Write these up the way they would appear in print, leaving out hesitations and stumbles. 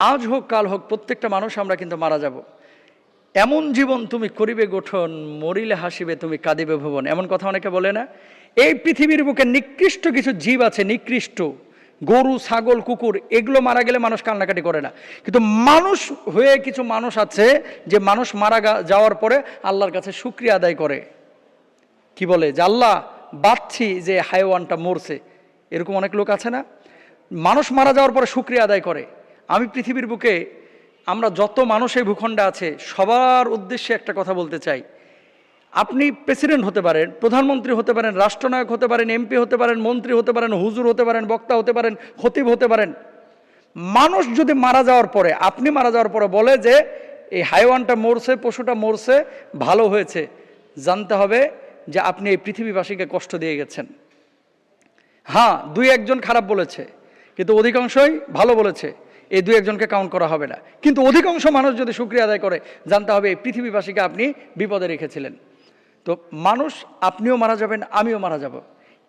আজ হোক কাল হোক প্রত্যেকটা মানুষ আমরা কিন্তু মারা যাব। এমন জীবন তুমি করিবে গঠন, মরিলে হাসিবে তুমি কাঁদিবে ভুবন, এমন কথা অনেকে বলে না? এই পৃথিবীর বুকে নিকৃষ্ট কিছু জীব আছে, নিকৃষ্ট গরু, ছাগল, কুকুর, এগুলো মারা গেলে মানুষ কান্নাকাটি করে না। কিন্তু মানুষ হয়ে কিছু মানুষ আছে যে মানুষ মারা যাওয়ার পরে আল্লাহর কাছে শুকরিয়া আদায় করে। কি বলে যে আল্লাহ বাঁচছি যে হাইওয়ানটা মরছে। এরকম অনেক লোক আছে না? মানুষ মারা যাওয়ার পরে শুকরিয়া আদায় করে। আমি পৃথিবীর বুকে আমরা যত মানুষ এই ভূখণ্ডে আছে সবার উদ্দেশ্যে একটা কথা বলতে চাই। আপনি প্রেসিডেন্ট হতে পারেন, প্রধানমন্ত্রী হতে পারেন, রাষ্ট্রনায়ক হতে পারেন, এমপি হতে পারেন, মন্ত্রী হতে পারেন, হুজুর হতে পারেন, বক্তা হতে পারেন, খতিব হতে পারেন। মানুষ যদি মারা যাওয়ার পরে, আপনি মারা যাওয়ার পরে বলে যে এই হাইওয়ানটা মরছে, পশুটা মরছে, ভালো হয়েছে, জানতে হবে যে আপনি এই পৃথিবীবাসীকে কষ্ট দিয়ে গেছেন। হ্যাঁ, দুই একজন খারাপ বলেছে, কিন্তু অধিকাংশই ভালো বলেছে, এই দুই একজনকে কাউন্ট করা হবে না। কিন্তু অধিকাংশ মানুষ যদি শুকরিয়া আদায় করে, জানতে হবে এই পৃথিবীবাসীকে আপনি বিপদে রেখেছিলেন। তো মানুষ, আপনিও মারা যাবেন, আমিও মারা যাব।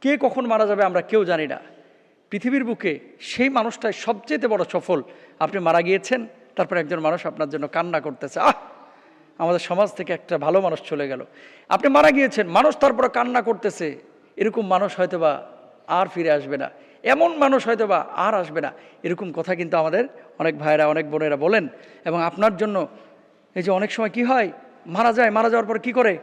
কে কখন মারা যাবে আমরা কেউ জানি না। পৃথিবীর বুকে সেই মানুষটাই সবচেয়ে বড় সফল। আপনি মারা গিয়েছেন, তারপর একজন মানুষ আপনার জন্য কান্না করতেছে, আমাদের সমাজ থেকে একটা ভালো মানুষ চলে গেল। আপনি মারা গিয়েছেন, মানুষ তারপরে কান্না করতেছে। এরকম মানুষ হয়তোবা আর ফিরে আসবে না, এমন মানুষ হয়তোবা আর আসবে না। এরকম কথা কিন্তু আমাদের অনেক ভাইরা, অনেক বোনেরা বলেন। এবং আপনার জন্য এই যে অনেক সময় কি হয়, মারা যায়, মারা যাওয়ার পর কি করে,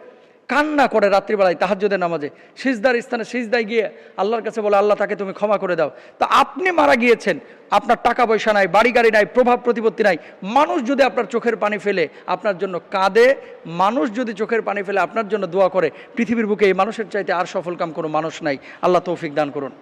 কান্না করে রাত্রিবেলায় তাহাজ্জুদের নামাজে সিজদার স্থানে সিজদায় গিয়ে আল্লাহর কাছে বলে, আল্লাহ তাকে তুমি ক্ষমা করে দাও। তা আপনি মারা গিয়েছেন, আপনার টাকা পয়সা নাই, বাড়ি গাড়ি নাই, প্রভাব প্রতিপত্তি নাই। মানুষ যদি আপনার চোখের পানি ফেলে আপনার জন্য কাঁদে, মানুষ যদি চোখের পানি ফেলে আপনার জন্য দোয়া করে, পৃথিবীর বুকে এই মানুষের চাইতে আর সফল কাম কোনো মানুষ নাই। আল্লাহ তৌফিক দান করুন।